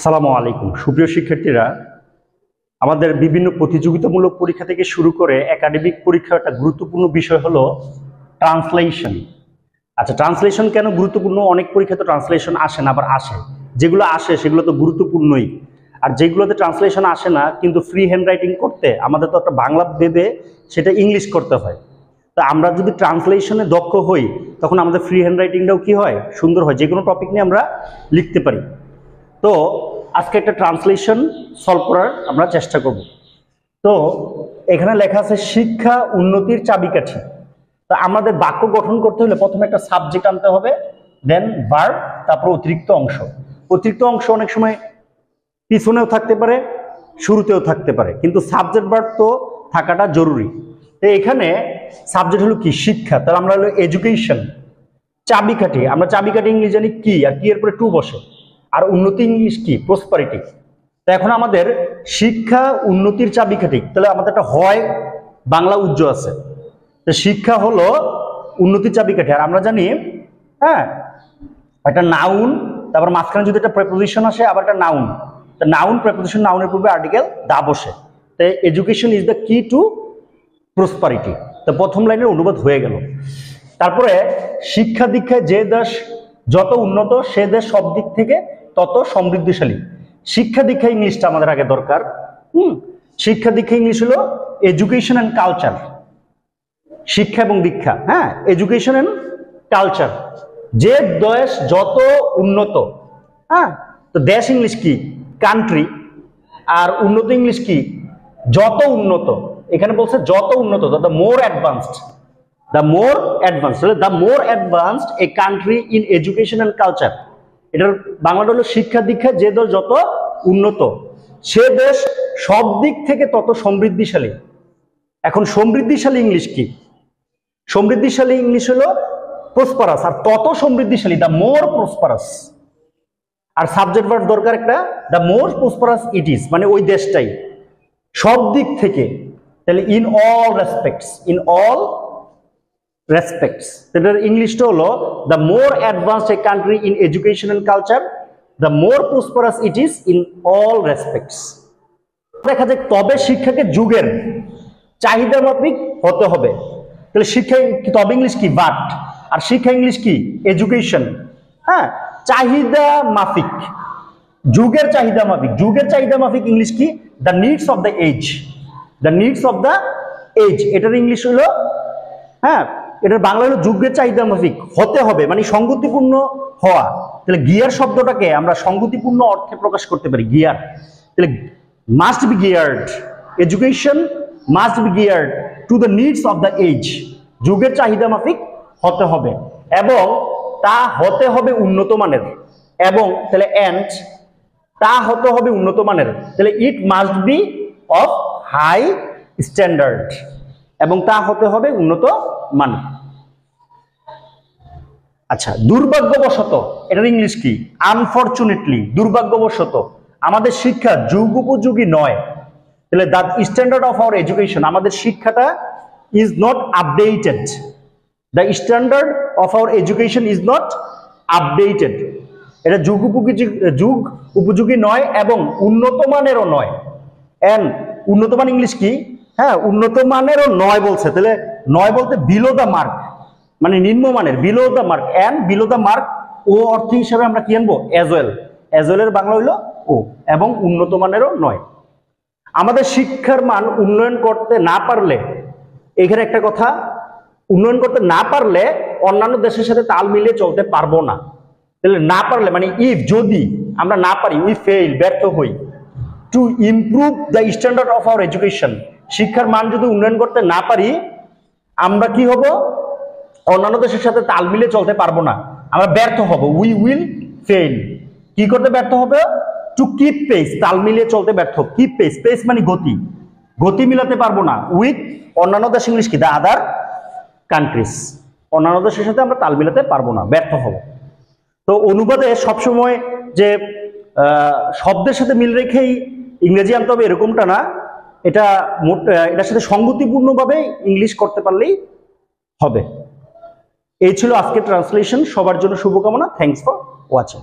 আসসালামু আলাইকুম সুপ্রিয় শিক্ষার্থীরা, আমাদের বিভিন্ন প্রতিযোগিতামূলক পরীক্ষা থেকে শুরু করে একাডেমিক পরীক্ষার একটা গুরুত্বপূর্ণ বিষয় হলো ট্রান্সলেশন। আচ্ছা, ট্রান্সলেশন কেন গুরুত্বপূর্ণ? অনেক পরীক্ষাতে ট্রান্সলেশন আসে না, আবার আসে। যেগুলো আসে সেগুলো তো গুরুত্বপূর্ণই, আর যেগুলোতে ট্রান্সলেশন আসে না কিন্তু ফ্রি হ্যান্ড রাইটিং করতে আমাদের তো একটা বাংলা ভেবে সেটা ইংলিশ করতে হয়। তা আমরা যদি ট্রান্সলেশনে দক্ষ হই তখন আমাদের ফ্রি হ্যান্ড রাইটিংটাও কি হয়, সুন্দর হয়, যে কোনো টপিক নিয়ে আমরা লিখতে পারি। তো আজকে একটা ট্রান্সলেশন সলভ করার আমরা চেষ্টা করব। তো এখানে লেখা আছে শিক্ষা উন্নতির চাবিকাঠি। তো আমাদের বাক্য গঠন করতে হলে প্রথমে একটা সাবজেক্ট আনতে হবে, দেন ভার্ব, তারপর অতিরিক্ত অংশ। অতিরিক্ত অংশ অনেক সময় পিছনেও থাকতে পারে, শুরুতেও থাকতে পারে, কিন্তু সাবজেক্ট ভার্ব তো থাকাটা জরুরি। তো এখানে সাবজেক্ট হলো কি? শিক্ষা। তাহলে আমরা হলো এডুকেশন। চাবিকাঠি, আমরা চাবিকাঠি ইংলিশ জানি কি, আর কি এর পরে টু বসে। আর উন্নতি ইংলিশ কি? প্রসপারিটি। তো এখন আমাদের শিক্ষা উন্নতির চাবিকাঠি, তাহলে আমাদের একটা হয় বাংলা উজ্জ্ব আছে। তো শিক্ষা হলো উন্নতির চাবিকাঠি। আর আমরা জানি হ্যাঁ, একটা নাউন, তারপর মাঝখানে যদি একটা প্রেপোজিশন আসে, আবার একটা নাউন। তো নাউন, প্রেপোজিশন, নাউনের পূর্বে আর্টিকেল দা বসে। তো এডুকেশন ইজ দ্য কি টু প্রসপারিটি। তো প্রথম লাইনের অনুবাদ হয়ে গেল। তারপরে শিক্ষা দীক্ষায় যে দেশ যত উন্নত সে দেশ সব দিক থেকে তত সমৃদ্ধিশালী। শিক্ষা দীক্ষা ইংলিশটা আমাদের আগে দরকার। শিক্ষা দীক্ষা ইংলিশ হলো এডুকেশন অ্যান্ড কালচার। শিক্ষা এবং দীক্ষা, হ্যাঁ, এডুকেশন অ্যান্ড কালচার। যে দেশ যত উন্নত, হ্যাঁ, তো দেশ ইংলিশ কি? কান্ট্রি। আর উন্নত ইংলিশ কি? যত উন্নত। এখানে বলছে যত উন্নত, the more advanced. The more advanced, the more advanced a country in education and culture. এটার বাংলাটা হলো শিক্ষা দীক্ষা যে দেশ যত উন্নত সে দেশ সব দিক থেকে তত সমৃদ্ধিশালী। এখন সমৃদ্ধিশালী ইংলিশ কি? সমৃদ্ধিশালী ইংলিশ হলো প্রসপারাস। আর তত সমৃদ্ধিশালী, দ্য মোর প্রসপারাস। আর সাবজেক্ট ভার্ব দরকার একটা, the more prosperous it is, মানে ওই দেশটাই সব দিক থেকে। তাহলে in all respects, in all respects. এটার ইংলিশটা হলো the more advanced a country in education and culture, the more prosperous it is in all respects. দেখা যায় তবে শিক্ষাকে যুগের চাহিদা মাফিক হতে হবে। তাহলে শিক্ষা তবে ইংলিশ কি? বাট। আর শিক্ষা ইংলিশ কি? এডুকেশন। হ্যাঁ, চাহিদা মাফিক, যুগের চাহিদা মাফিক। যুগের চাহিদা মাফিক ইংলিশ কি? The needs of the age, the needs of the age. এটার ইংলিশ হলো, হ্যাঁ, এটার বাংলা হলো যুগের চাহিদা মাফিক হতে হবে, মানে সঙ্গতিপূর্ণ হওয়া। তাহলে গিয়ার শব্দটাকে আমরা সঙ্গতিপূর্ণ অর্থে প্রকাশ করতে পারি, গিয়ার। তাহলে must be geared, education must be geared to the needs of the age. যুগের চাহিদা মাফিক হতে হবে, এবং তা হতে হবে উন্নত মানের। এবং তাহলে এন্ড তা হতে হবে উন্নত মানের। তাহলে it must be of high standard, এবং তা হতে হবে উন্নত মান। আচ্ছা, দুর্ভাগ্যবশত এটার ইংলিশ কি? আনফরচুনেটলি। দুর্ভাগ্যবশত আমাদের শিক্ষা যুগ উপযোগী নয়। তাহলে the standard of our education, আমাদের শিক্ষাটা is not updated. The standard of our education is not updated. এটা যুগ উপযোগী নয় এবং উন্নত মানেরও নয়। এন্ড উন্নত মান ইংলিশ কি? হ্যাঁ, উন্নত মানেরও নয় বলছে। তাহলে নয় বলতে বিলো দ্য মার্ক, মানে নিম্নমানের, below the mark. And below the mark ও অর্থ হিসাবে আমরা কি আনবো? As well. অ্যাজ ওয়েলের বাংলা হইলো ও। এবং উন্নত মানেরও নয়। আমাদের শিক্ষার মান উন্নয়ন করতে না পারলে, এখানে একটা কথা, উন্নয়ন করতে না পারলে অন্যান্য দেশের সাথে তাল মিলিয়ে চলতে পারবো না। তাহলে না পারলে মানে ইফ, যদি আমরা না পারি, উই ফেইল, ব্যর্থ হই। To improve the standard of our education, শিক্ষার মান যদি উন্নয়ন করতে না পারি আমরা কি হব? অন্যান্য দেশের সাথে তাল মিলিয়ে চলতে পারবো না, আমরা ব্যর্থ হব। We will fail. কি করতে ব্যর্থ হবে? টু কিপ পেস, তাল মিলিয়ে চলতে ব্যর্থ। কিপ পেস, পেস মানে গতি, গতি মিলাতে পারবো না উইথ অন্যান্য দেশ। ইংলিশ কি? The other countries. অন্যান্য দেশের সাথে আমরা তাল মিলাতে পারবো না, ব্যর্থ হব। তো অনুবাদে সবসময় যে শব্দের সাথে মিল রেখেই ইংরেজি আনতে হবে এরকমটা না। এটার সাথে সঙ্গতিপূর্ণভাবে ইংলিশ করতে পারলেই হবে। এই ছিল আজকের ট্রান্সলেশন। সবার জন্য শুভকামনা। Thanks for watching.